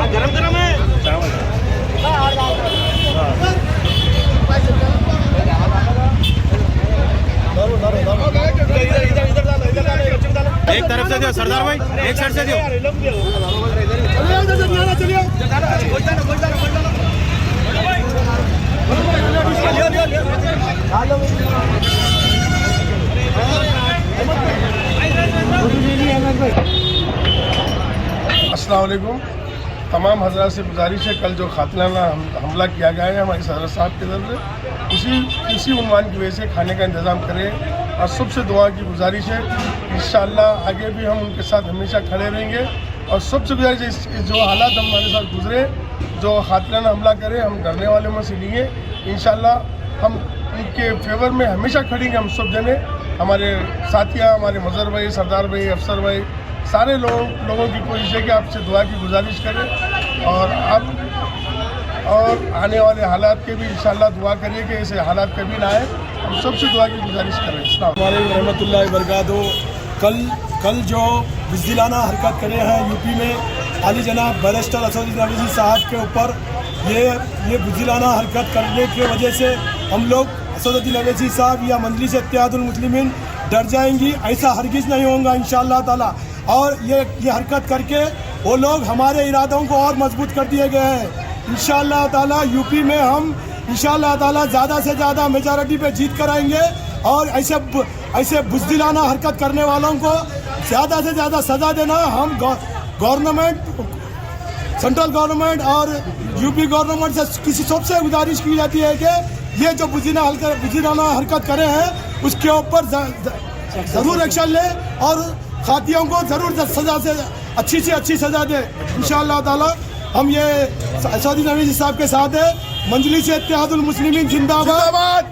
गरम गरम है एक तरफ से दियो सरदार भाई, एक साइड से दियो। अस्सलाम वालेकुम। तमाम हज़रात से गुजारिश है, कल जो कातिलाना हमला किया गया है हमारे सदर साहब की तरफ से, इसी उन्वान की वजह से खाने का इंतज़ाम करें और सबसे दुआ की गुजारिश है। इंशाअल्लाह आगे भी हम उनके साथ हमेशा खड़े रहेंगे और सबसे गुजारिश है जो हालात हमारे साथ गुजरे, जो कातिलाना हमला करे, हम डरने वाले में से नहीं है। इंशाअल्लाह हम उनके फेवर में हमेशा खड़ेंगे। हम सब जने, हमारे साथियाँ, हमारे मज़हर भाई, सरदार भाई, अफसर भाई, सारे लोगों की कोशिश है कि आपसे दुआ की गुजारिश करें और आप और आने वाले हालात के भी इंशाअल्लाह दुआ करिए कि ऐसे हालात कभी ना आए। हम सबसे दुआ की गुजारिश करें। अस्सलाम वालेकुम रहमतुल्लाहि व बरकातहू। कल जो बुज़दिलाना हरकत करे हैं यूपी में आली जनाब बैरिस्टर असदुद्दीन अवैसी साहब के ऊपर, ये बुज़दिलाना हरकत करने की वजह से हम लोग असदुद्दीन अवैसी साहब या मजलिस इत्तेहादुल मुस्लिमीन डर जाएंगी। ऐसा हरगिज़ नहीं होगा इंशाअल्लाह ताला। और ये हरकत करके वो लोग हमारे इरादों को और मजबूत कर दिए गए हैं। इंशाअल्लाह ताला यूपी में हम इंशाअल्लाह ताला ज़्यादा से ज़्यादा मेजॉरिटी पे जीत कर आएंगे और ऐसे बुज़दिलाना हरकत करने वालों को ज़्यादा से ज़्यादा सज़ा देना हम गवर्नमेंट, सेंट्रल गवर्नमेंट और यूपी गवर्नमेंट से किसी सबसे गुजारिश की जाती है कि ये जो बुज़दिलाना हरकत करे हैं उसके ऊपर ज़रूर एक्शन ले और खातियों को ज़रूर सज़ा से अच्छी सज़ा दे। इंशाअल्लाह ताला हम ये असदुद्दीन अवैसी साहब के साथ है। मजलिस इत्तेहादुल मुस्लिमीन जिंदाबाद।